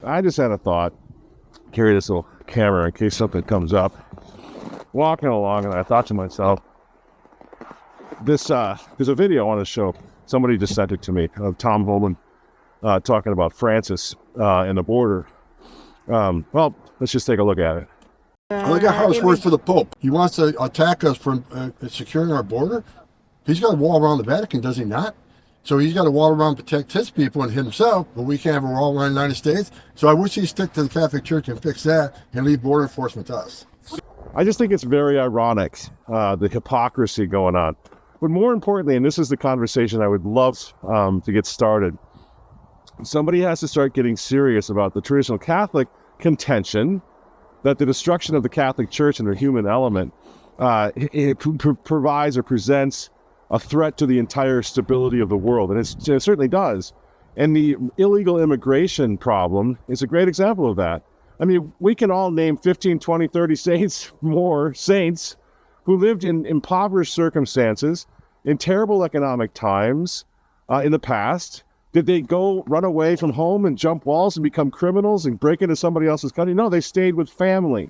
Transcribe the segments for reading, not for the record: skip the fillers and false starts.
I just had a thought. Carry this little camera in case something comes up. Walking along, and I thought to myself, there's a video I want to show. Somebody just sent it to me of Tom Holman talking about Francis and the border. Well, let's just take a look at it. Look at how it's worse for the Pope. He wants to attack us from securing our border. He's got a wall around the Vatican, does he not? So he's got a wall around to protect his people and himself, but we can't have a wall around the United States. So I wish he'd stick to the Catholic Church and fix that and leave border enforcement to us. I just think it's very ironic, the hypocrisy going on. But more importantly, and this is the conversation I would love to get started, somebody has to start getting serious about the traditional Catholic contention that the destruction of the Catholic Church and their human element provides or presents a threat to the entire stability of the world. And it certainly does. And the illegal immigration problem is a great example of that. I mean, we can all name 15, 20, 30 saints who lived in impoverished circumstances, in terrible economic times in the past. Did they go run away from home and jump walls and become criminals and break into somebody else's country? No, they stayed with family.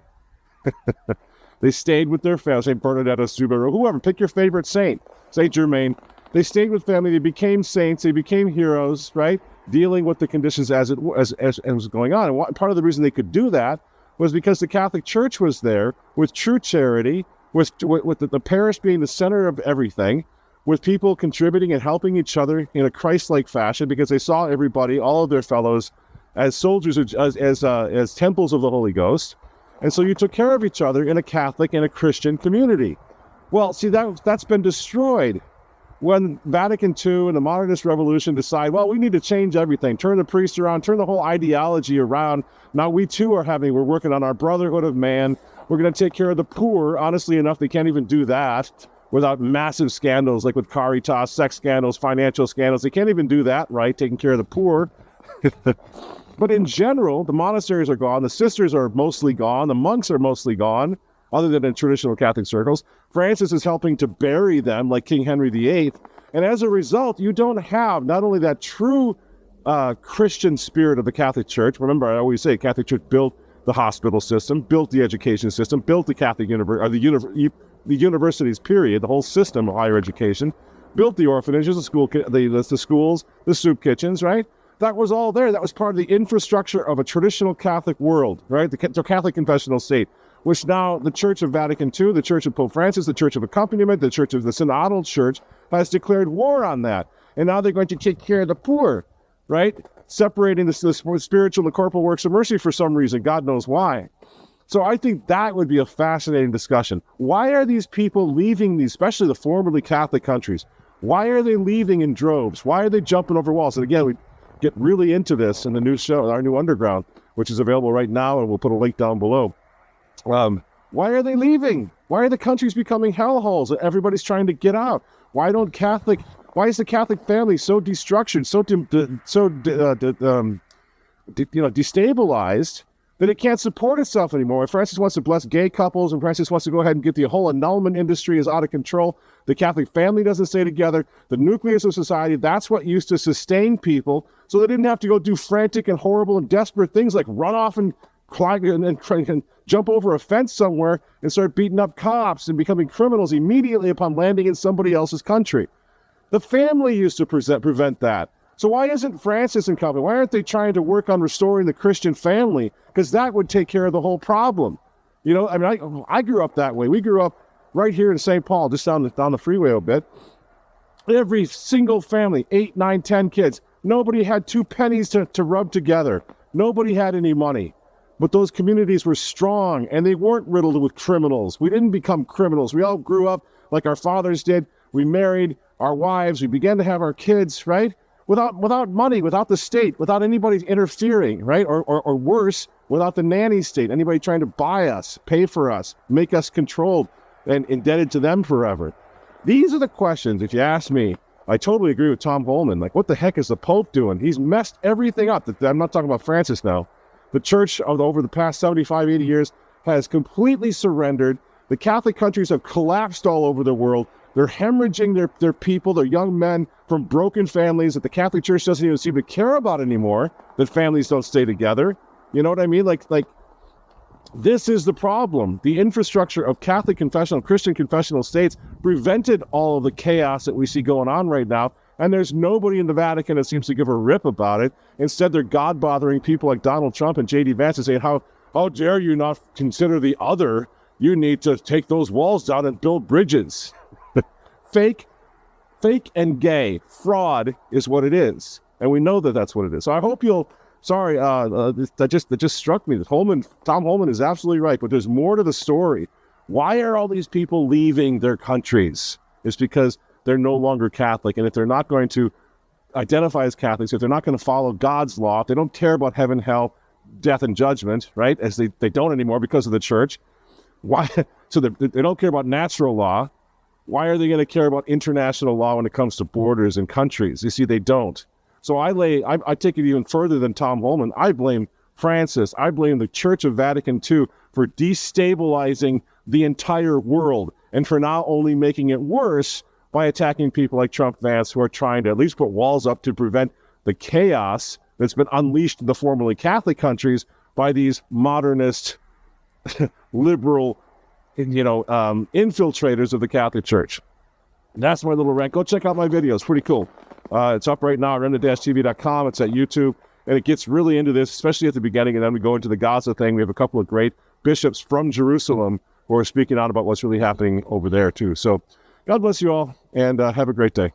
They stayed with their family. St. Bernadette of Subaru, whoever, pick your favorite saint. St. Germain. They stayed with family. They became saints. They became heroes, right? Dealing with the conditions as was going on. And part of the reason they could do that was because the Catholic Church was there with true charity, with the parish being the center of everything, with people contributing and helping each other in a Christ-like fashion, because they saw everybody, all of their fellows, as soldiers, as temples of the Holy Ghost. And so you took care of each other in a Catholic and a Christian community. Well, see, that's been destroyed when Vatican II and the modernist revolution decide, well, we need to change everything, turn the priests around, turn the whole ideology around. Now we too we're working on our brotherhood of man. We're going to take care of the poor. Honestly enough, they can't even do that without massive scandals like with Caritas, sex scandals, financial scandals. They can't even do that, right? Taking care of the poor. But in general, the monasteries are gone. The sisters are mostly gone. The monks are mostly gone, other than in traditional Catholic circles. Francis is helping to bury them like King Henry VIII. And as a result, you don't have not only that true Christian spirit of the Catholic Church. Remember, I always say Catholic Church built the hospital system, built the education system, built the Catholic the universities, period, the whole system of higher education, built the orphanages, the schools, the soup kitchens, right? That was all there. That was part of the infrastructure of a traditional Catholic world, right? The Catholic confessional state, which now the Church of Vatican II, the Church of Pope Francis, the Church of Accompaniment, the Church of the Synodal Church has declared war on that. And now they're going to take care of the poor, right? Separating the spiritual and the corporal works of mercy for some reason. God knows why. So I think that would be a fascinating discussion. Why are these people leaving these, especially the formerly Catholic countries? Why are they leaving in droves? Why are they jumping over walls? And again, we get really into this in the new show, our new Underground, which is available right now, and we'll put a link down below. Why are they leaving? Why are the countries becoming hellholes? Everybody's trying to get out. Why is the Catholic family so destructured, destabilized that it can't support itself anymore? If Francis wants to bless gay couples, and Francis wants to go ahead and get the whole annulment industry is out of control, the Catholic family doesn't stay together, the nucleus of society, that's what used to sustain people, so they didn't have to go do frantic and horrible and desperate things like run off and jump over a fence somewhere and start beating up cops and becoming criminals immediately upon landing in somebody else's country. The family used to prevent that. So why isn't Francis and company? Why aren't they trying to work on restoring the Christian family? Because that would take care of the whole problem. You know, I mean, I grew up that way. We grew up right here in St. Paul, just down the freeway a bit. Every single family, 8, 9, 10 kids. Nobody had 2 pennies to rub together. Nobody had any money. But those communities were strong, and they weren't riddled with criminals. We didn't become criminals. We all grew up like our fathers did. We married our wives. We began to have our kids, right? Without money, without the state, without anybody interfering, right? Or worse, without the nanny state, anybody trying to buy us, pay for us, make us controlled and indebted to them forever. These are the questions, if you ask me. I totally agree with Tom Holman. Like, what the heck is the Pope doing? He's messed everything up. I'm not talking about Francis now. The Church, over the past 75, 80 years, has completely surrendered. The Catholic countries have collapsed all over the world. They're hemorrhaging their people, their young men, from broken families that the Catholic Church doesn't even seem to care about anymore, that families don't stay together. You know what I mean? Like this is the problem. The infrastructure of Catholic confessional, Christian confessional states prevented all of the chaos that we see going on right now. And there's nobody in the Vatican that seems to give a rip about it. Instead, they're God-bothering people like Donald Trump and J.D. Vance and saying, how dare you not consider the other? You need to take those walls down and build bridges. Fake and gay. Fraud is what it is. And we know that that's what it is. So I hope you'll, that just struck me. Tom Holman is absolutely right, but there's more to the story. Why are all these people leaving their countries? It's because they're no longer Catholic. And if they're not going to identify as Catholics, if they're not going to follow God's law, if they don't care about heaven, hell, death, and judgment, right? As they don't anymore because of the church. Why? So they don't care about natural law. Why are they going to care about international law when it comes to borders and countries? You see, they don't. So I take it even further than Tom Holman. I blame Francis. I blame the Church of Vatican II for destabilizing the entire world and for not only making it worse by attacking people like Trump, Vance, who are trying to at least put walls up to prevent the chaos that's been unleashed in the formerly Catholic countries by these modernist, liberal, infiltrators of the Catholic Church. That's my little rant. Go check out my videos. Pretty cool. It's up right now at remnant-tv.com. It's at YouTube. And it gets really into this, especially at the beginning. And then we go into the Gaza thing. We have a couple of great bishops from Jerusalem who are speaking out about what's really happening over there, too. So God bless you all, and have a great day.